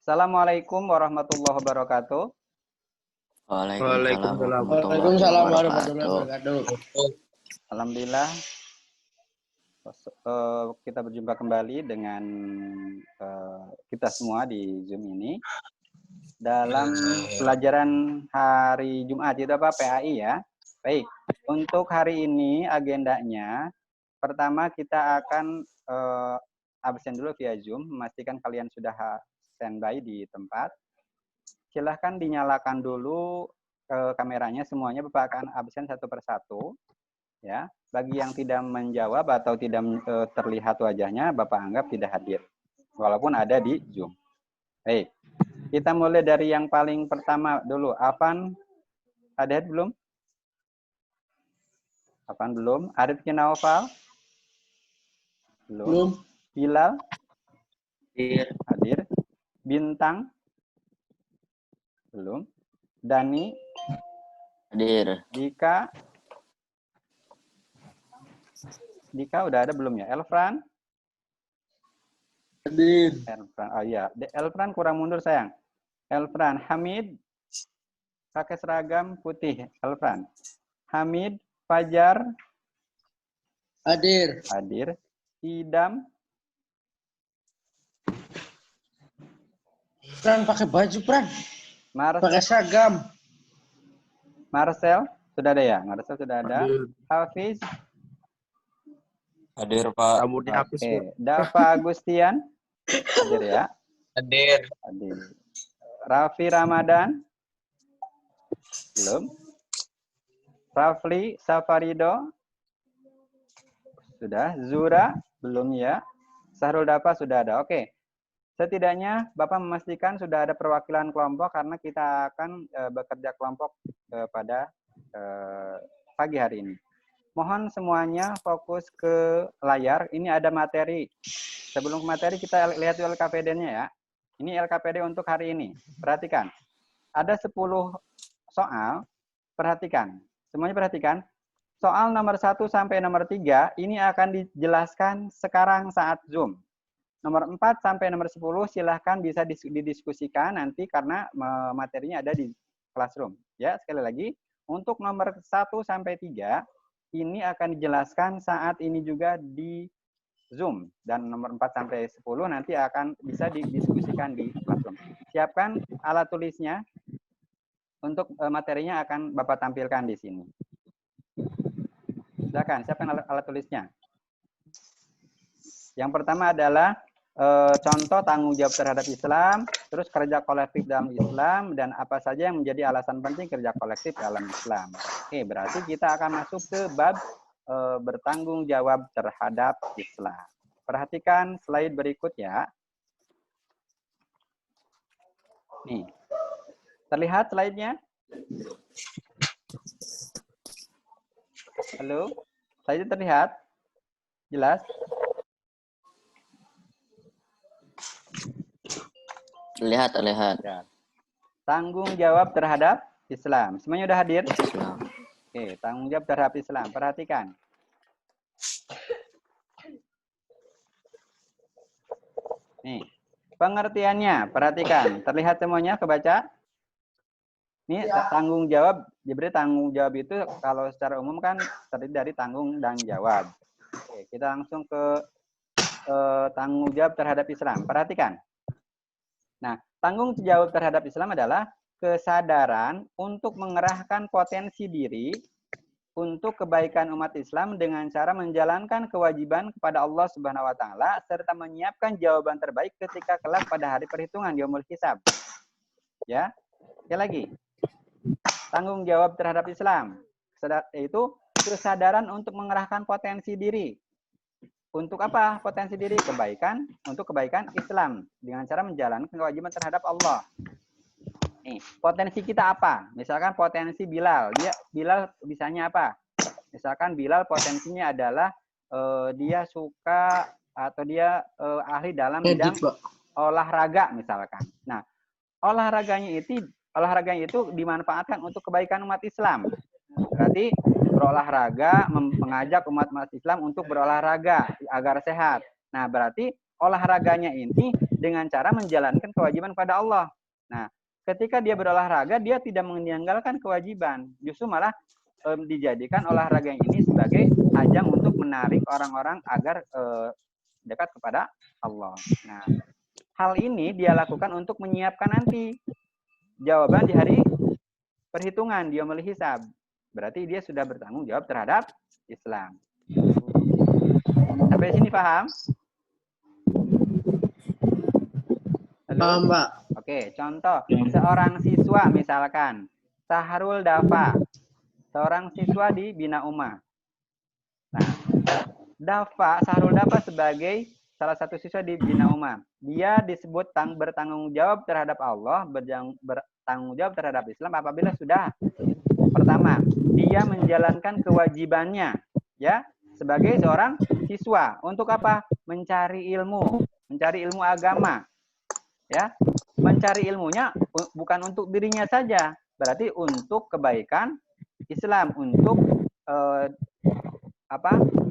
Assalamualaikum warahmatullahi wabarakatuh. Waalaikumsalam warahmatullahi Waalaikumsalam warahmatullahi wabarakatuh. wabarakatuh. Alhamdulillah kita berjumpa kembali dengan kita semua di Zoom ini dalam pelajaran hari Jumat itu apa PAI ya. Baik, untuk hari ini agendanya pertama kita akan absen dulu via Zoom, memastikan kalian sudah standby di tempat. Silahkan dinyalakan dulu kameranya, semuanya Bapak akan absen satu persatu. Ya, bagi yang tidak menjawab atau tidak terlihat wajahnya, Bapak anggap tidak hadir, walaupun ada di Zoom. Baik, kita mulai dari yang paling pertama dulu. Afan, ada belum? Afan belum? Arif Kinaufal? Belum. Bilal? Hadir. Bintang? Belum. Dani? Hadir. Dika? Dika udah ada belum ya? Elfran? Hadir. Elfran, oh iya. Elfran kurang mundur sayang. Elfran. Hamid? Pakai seragam putih. Elfran. Hamid? Fajar? Hadir. Hadir. Idam? Pran pakai baju, Pran. Marcel? Pakai seragam. Marcel? Sudah ada ya? Marcel sudah ada. Hafiz? Hadir, Pak. Oke. Dava Agustian? Hadir ya? Hadir. Hadir. Raffi Ramadan? Belum. Rafli Safarido? Sudah. Zura? Belum ya. Sahrul Dafa sudah ada. Oke. Setidaknya Bapak memastikan sudah ada perwakilan kelompok karena kita akan bekerja kelompok pada pagi hari ini. Mohon semuanya fokus ke layar. Ini ada materi. Sebelum ke materi kita lihat LKPD-nya ya. Ini LKPD untuk hari ini. Perhatikan. Ada 10 soal. Perhatikan. Semuanya perhatikan. Soal nomor 1 sampai nomor 3 ini akan dijelaskan sekarang saat Zoom. Nomor 4 sampai nomor 10 silahkan bisa didiskusikan nanti karena materinya ada di classroom. Ya, sekali lagi. Untuk nomor 1 sampai 3 ini akan dijelaskan saat ini juga di Zoom. Dan nomor 4 sampai 10 nanti akan bisa didiskusikan di classroom. Siapkan alat tulisnya. Untuk materinya akan Bapak tampilkan di sini. Silakan, siapkan alat tulisnya. Yang pertama adalah contoh tanggung jawab terhadap Islam, terus kerja kolektif dalam Islam, dan apa saja yang menjadi alasan penting kerja kolektif dalam Islam. Oke, berarti kita akan masuk ke bab bertanggung jawab terhadap Islam. Perhatikan slide berikut ya. Nih, terlihat slide-nya? Halo? Slide-nya terlihat? Jelas? Terlihat. Ya. Tanggung jawab terhadap Islam. Semuanya udah hadir? Islam. Oke, tanggung jawab terhadap Islam. Perhatikan. Nih, pengertiannya. Perhatikan. Terlihat semuanya? Kebaca? Ini tanggung jawab. Jadi tanggung jawab itu kalau secara umum kan terdiri dari tanggung dan jawab. Oke, kita langsung ke tanggung jawab terhadap Islam. Perhatikan. Nah, tanggung jawab terhadap Islam adalah kesadaran untuk mengerahkan potensi diri untuk kebaikan umat Islam dengan cara menjalankan kewajiban kepada Allah Subhanahu wa taala serta menyiapkan jawaban terbaik ketika kelak pada hari perhitungan yaumul hisab. Ya. Sekali lagi. Tanggung jawab terhadap Islam yaitu kesadaran untuk mengerahkan potensi diri. Untuk apa potensi diri? Kebaikan, untuk kebaikan Islam dengan cara menjalankan kewajiban terhadap Allah. Nih, potensi kita apa? Misalkan potensi Bilal. Bilal bisanya apa? Misalkan Bilal potensinya adalah dia suka atau dia ahli dalam bidang olahraga misalkan. Nah, olahraganya itu dimanfaatkan untuk kebaikan umat Islam. Berarti berolahraga mengajak umat Islam untuk berolahraga agar sehat. Nah, berarti olahraganya ini dengan cara menjalankan kewajiban pada Allah. Nah, ketika dia berolahraga, dia tidak meninggalkan kewajiban. Justru malah dijadikan olahraga ini sebagai ajang untuk menarik orang-orang agar dekat kepada Allah. Nah, hal ini dia lakukan untuk menyiapkan nanti jawaban di hari perhitungan, dia hisab. Berarti dia sudah bertanggung jawab terhadap Islam. Sampai sini paham? Paham, Pak. Oke, contoh seorang siswa misalkan Sahrul Dafa, seorang siswa di Bina Ummah. Nah, Sahrul Dafa sebagai salah satu siswa di Bina Ummah. Dia disebut bertanggung jawab terhadap Allah, bertanggung jawab terhadap Islam apabila sudah pertama, dia menjalankan kewajibannya ya sebagai seorang siswa. Untuk apa? Mencari ilmu agama. Ya, mencari ilmunya bukan untuk dirinya saja, berarti untuk kebaikan Islam, untuk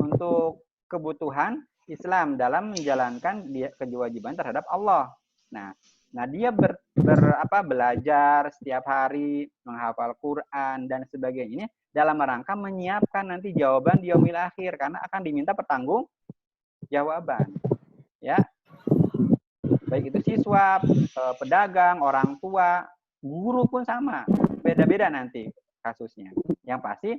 untuk kebutuhan Islam dalam menjalankan kewajiban terhadap Allah. Nah dia belajar setiap hari, menghafal Quran dan sebagainya dalam rangka menyiapkan nanti jawaban di yaumil akhir, karena akan diminta pertanggungjawaban. Ya. Baik itu siswa, pedagang, orang tua, guru pun sama. Beda-beda nanti kasusnya. Yang pasti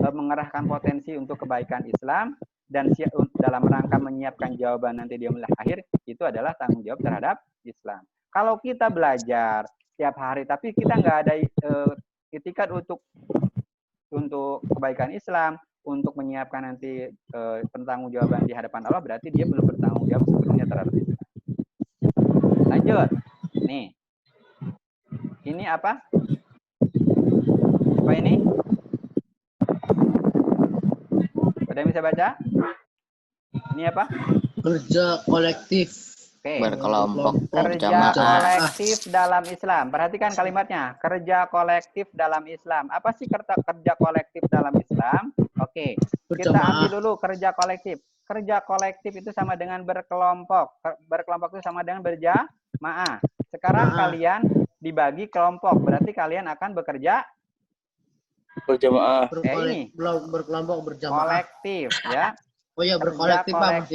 mengerahkan potensi untuk kebaikan Islam dan dalam rangka menyiapkan jawaban nanti di yaumil akhir, itu adalah tanggung jawab terhadap Islam. Kalau kita belajar setiap hari tapi kita nggak ada itikat untuk kebaikan Islam, untuk menyiapkan nanti pertanggungjawaban di hadapan Allah, berarti dia belum bertanggung jawab sepenuhnya terhadap Islam. Lanjut. Nih. Ini apa? Apa ini? Ada yang bisa baca? Ini apa? Kerja kolektif. Oke. Berkelompok, Kerja berjamaah. kolektif dalam Islam. Perhatikan kalimatnya. Kerja kolektif dalam Islam. Apa sih kerja kolektif dalam Islam? Oke. Kita ambil dulu kerja kolektif. Kerja kolektif itu sama dengan berkelompok. Berkelompok itu sama dengan berjamaah. Sekarang kalian dibagi kelompok. Berarti kalian akan bekerja berjamaah. Ini berkelompok berjamaah. Kolektif ya. Oh ya, berkolektif Pak.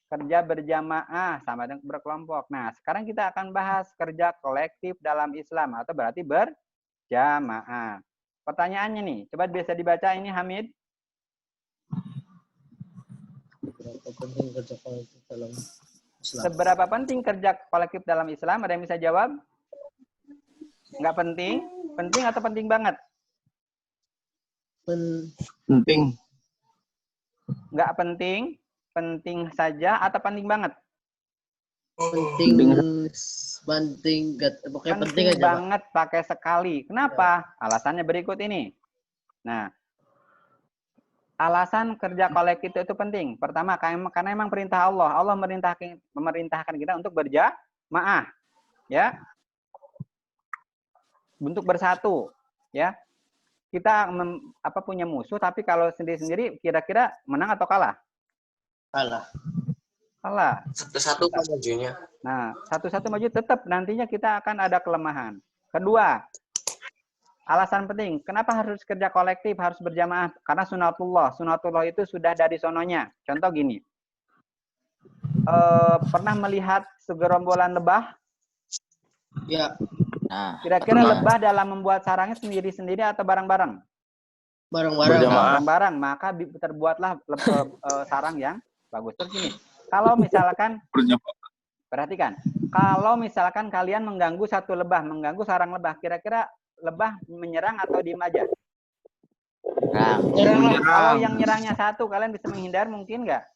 Kerja berjamaah sama dengan berkelompok. Nah, sekarang kita akan bahas kerja kolektif dalam Islam atau berarti berjamaah. Pertanyaannya nih, coba bisa dibaca ini Hamid. Seberapa penting kerja kolektif dalam Islam? Ada yang bisa jawab? Nggak penting? Penting atau penting banget? Penting. Nggak penting? Penting saja atau penting banget? Penting aja, banget Pak. Pakai sekali. Kenapa? Alasannya berikut ini. Nah, alasan kerja kolektif itu penting. Pertama, karena memang perintah Allah. Allah memerintahkan kita untuk berjamaah, ya, untuk bersatu, ya. Kita punya musuh, tapi kalau sendiri-sendiri, kira-kira menang atau kalah? Kalah. Satu-satu majunya. Nah, satu-satu maju tetap nantinya kita akan ada kelemahan. Kedua, alasan penting. Kenapa harus kerja kolektif, harus berjamaah? Karena sunatullah. Sunatullah itu sudah dari sononya. Contoh gini. Pernah melihat segerombolan lebah? Ya. Nah, Kira-kira lebah dalam membuat sarangnya sendiri-sendiri atau bareng-bareng? Bareng-bareng. Maka terbuatlah sarang yang bagus. Terus gini. Kalau misalkan, perhatikan. Kalau misalkan kalian mengganggu satu lebah, mengganggu sarang lebah, kira-kira lebah menyerang atau diem aja? Nyerang. Kalau yang nyerangnya satu, kalian bisa menghindar mungkin nggak?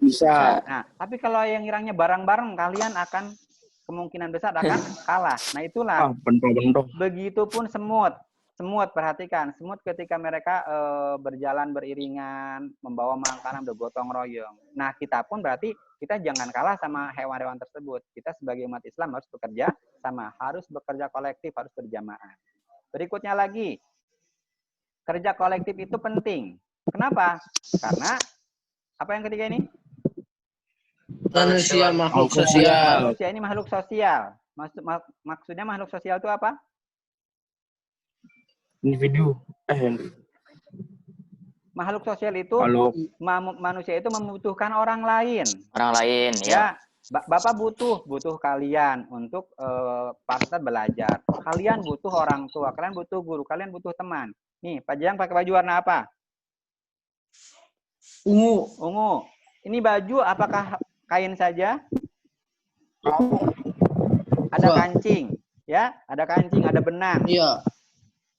Bisa. Nah, tapi kalau yang nyerangnya bareng-bareng, kalian akan kemungkinan besar akan kalah. Nah, itulah. Begitupun semut. Semut, perhatikan. Semut ketika mereka berjalan beriringan, membawa makanan, bergotong royong. Nah, kita pun berarti kita jangan kalah sama hewan-hewan tersebut. Kita sebagai umat Islam harus bekerja sama, harus bekerja kolektif, harus berjamaah. Berikutnya lagi, kerja kolektif itu penting. Kenapa? Karena, apa yang ketiga ini? Manusia makhluk Makhluk sosial. Manusia ini makhluk sosial. Maksudnya makhluk sosial itu apa? Individu. Makhluk sosial itu Kalau manusia itu membutuhkan orang lain. Orang lain, ya. Ya, Bapak butuh kalian untuk partner belajar. Kalian butuh orang tua, kalian butuh guru, kalian butuh teman. Nih, Pak Jang pakai baju warna apa? Ungu. Ungu. Ini baju apakah kain saja? Ada Wah. kancing, ya? Ada kancing, ada benang. Iya.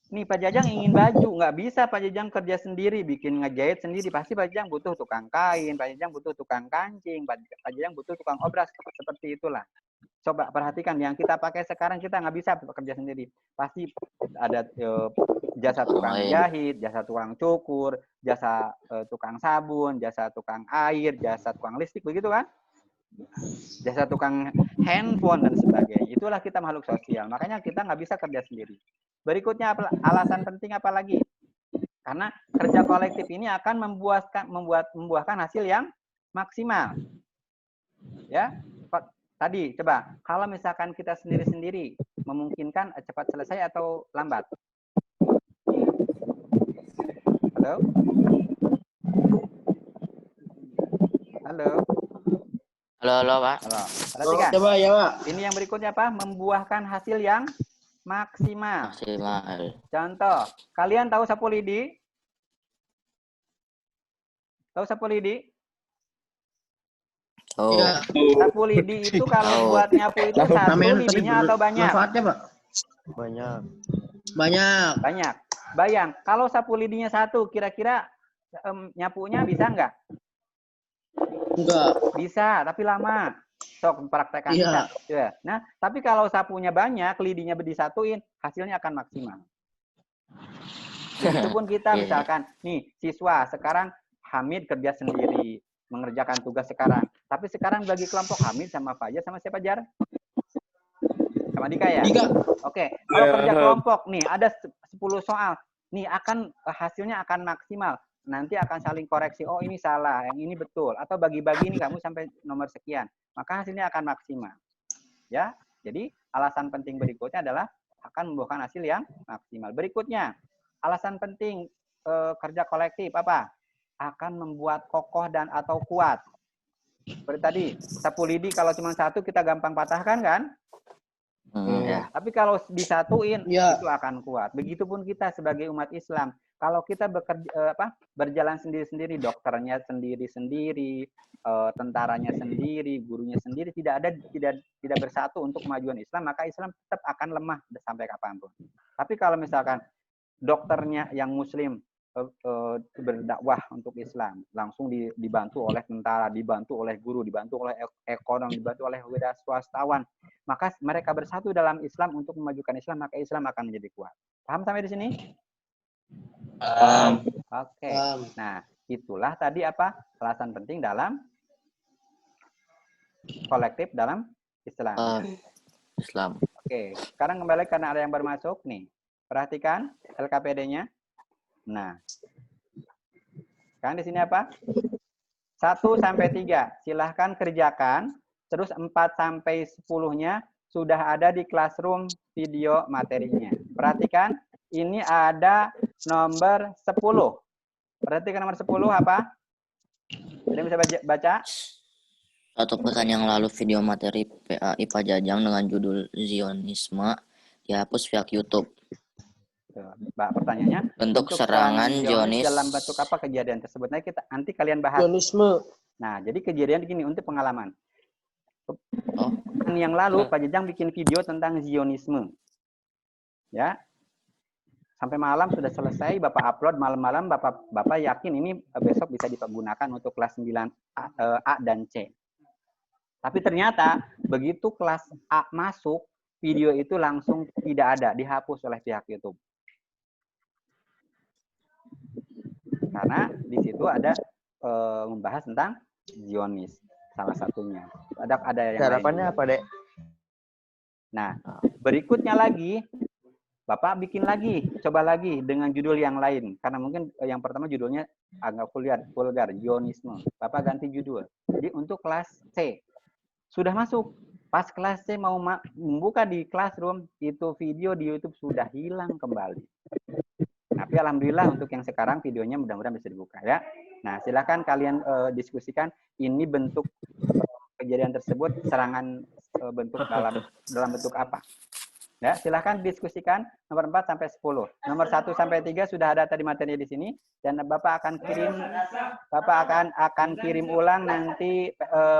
Nih Pak Jajang ingin baju, nggak bisa Pak Jajang kerja sendiri, bikin ngejahit sendiri. Pasti Pak Jajang butuh tukang kain, Pak Jajang butuh tukang kancing, Pak Jajang butuh tukang obras, seperti itulah. Coba perhatikan, yang kita pakai sekarang kita nggak bisa bekerja sendiri. Pasti ada jasa tukang jahit, jasa tukang cukur, jasa tukang sabun, jasa tukang air, jasa tukang listrik, begitu kan? Jasa tukang handphone dan sebagainya. Itulah kita makhluk sosial. Makanya kita nggak bisa kerja sendiri. Berikutnya alasan penting apa lagi? Karena kerja kolektif ini akan membuahkan hasil yang maksimal. Ya, tadi coba kalau misalkan kita sendiri-sendiri memungkinkan cepat selesai atau lambat? Halo? Halo? Halo, Pak. Halo. Perhatikan. Coba ya, Pak. Ini yang berikutnya apa? Membuahkan hasil yang maksimal. Maksimal. Contoh, kalian tahu sapu lidi? Tahu sapu lidi? Oh, Iya. Sapu lidi itu kalau buat nyapu itu satu Namanya tadi lidinya atau banyak? manfaatnya, Pak? banyak. Banyak. Banyak. Bayang, kalau sapu lidinya satu, kira-kira nyapunya bisa nggak? Enggak. Bisa, tapi lama. Sok praktekkan. Iya. Ya. Nah, tapi kalau sapunya banyak, lidinya disatuin, hasilnya akan maksimal. Begitupun kita misalkan, nih siswa sekarang Hamid kerja sendiri, mengerjakan tugas sekarang. Tapi sekarang bagi kelompok Hamid sama Fajar sama siapa Jar? Sama Dika ya? Dika. Oke, kalau kerja kelompok nih ada 10 soal, nih akan hasilnya akan maksimal. Nanti akan saling koreksi, oh ini salah, yang ini betul, atau bagi-bagi ini kamu sampai nomor sekian, maka hasilnya akan maksimal. Ya, jadi alasan penting berikutnya adalah akan membuahkan hasil yang maksimal. Berikutnya, alasan penting kerja kolektif apa? Akan membuat kokoh dan atau kuat. Seperti tadi, sapu lidi kalau cuma satu kita gampang patahkan kan? ya. Tapi kalau disatuin Ya. itu akan kuat. Begitupun kita sebagai umat Islam. Kalau kita berjalan sendiri-sendiri, dokternya sendiri-sendiri, tentaranya sendiri, gurunya sendiri, tidak bersatu untuk kemajuan Islam, maka Islam tetap akan lemah sampai kapanpun. Tapi kalau misalkan dokternya yang Muslim berdakwah untuk Islam, langsung dibantu oleh tentara, dibantu oleh guru, dibantu oleh ekonom, dibantu oleh wira swastawan, maka mereka bersatu dalam Islam untuk memajukan Islam, maka Islam akan menjadi kuat. Paham sampai di sini? Oke. Nah, itulah tadi apa alasan penting dalam kolektif dalam Islam. Islam. Oke, sekarang kembali karena ada yang baru masuk nih. Perhatikan LKPD-nya. Nah, sekarang di sini apa? 1 sampai 3. Silahkan kerjakan. Terus 4 sampai 10-nya sudah ada di classroom video materinya. Perhatikan, ini ada nomor 10. Perhatikan nomor 10 apa? Ada yang bisa baca? Satu pekan yang lalu video materi PA IPA Jajang dengan judul Zionisme dihapus pihak YouTube. Mbak, pertanyaannya, Bentuk serangan Zionis dalam bentuk apa kejadian tersebut? Nanti kalian bahas. Zionisme. Nah, jadi kejadian begini untuk pengalaman. Oh. Yang lalu Pak Jajang bikin video tentang Zionisme. Ya. Sampai malam sudah selesai, Bapak upload malam-malam, Bapak yakin ini besok bisa dipergunakan untuk kelas 9 A dan C. Tapi ternyata begitu kelas A masuk, video itu langsung tidak ada, dihapus oleh pihak YouTube. Karena di situ ada membahas tentang Zionis, salah satunya. Ada yang Harapannya apa, Dek? Nah, berikutnya lagi, Bapak bikin lagi, coba lagi dengan judul yang lain. Karena mungkin yang pertama judulnya agak vulgar, Zionisme. Bapak ganti judul. Jadi untuk kelas C sudah masuk. Pas kelas C mau membuka di classroom, itu video di YouTube sudah hilang kembali. Tapi alhamdulillah untuk yang sekarang videonya mudah-mudahan bisa dibuka ya. Nah, silakan kalian diskusikan ini bentuk kejadian tersebut, serangan bentuk dalam bentuk apa. Ya, silakan diskusikan nomor 4 sampai 10. Nomor 1 sampai 3 sudah ada tadi materi di sini dan Bapak akan kirim ulang nanti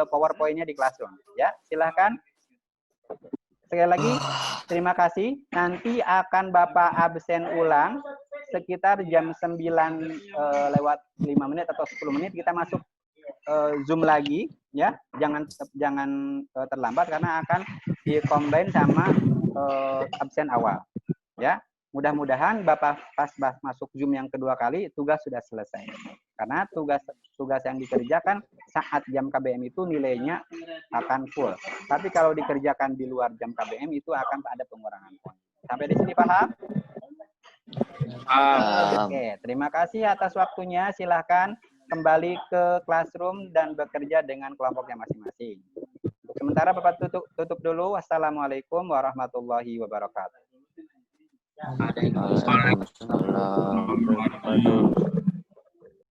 PowerPoint-nya di classroom. Ya, silakan. Sekali lagi terima kasih. Nanti akan Bapak absen ulang sekitar jam 9 lewat 5 menit atau 10 menit kita masuk Zoom lagi ya. Jangan terlambat karena akan di-combine sama absen awal ya. Mudah-mudahan Bapak pas masuk Zoom yang kedua kali tugas sudah selesai. Karena tugas yang dikerjakan saat jam KBM itu nilainya akan full. Tapi kalau dikerjakan di luar jam KBM itu akan ada pengurangan poin. Sampai di sini paham? Oke, terima kasih atas waktunya. Silahkan kembali ke classroom dan bekerja dengan kelompoknya masing-masing. Sementara Bapak tutup dulu. Wassalamualaikum warahmatullahi wabarakatuh. Waalaikumsalam warahmatullahi wabarakatuh.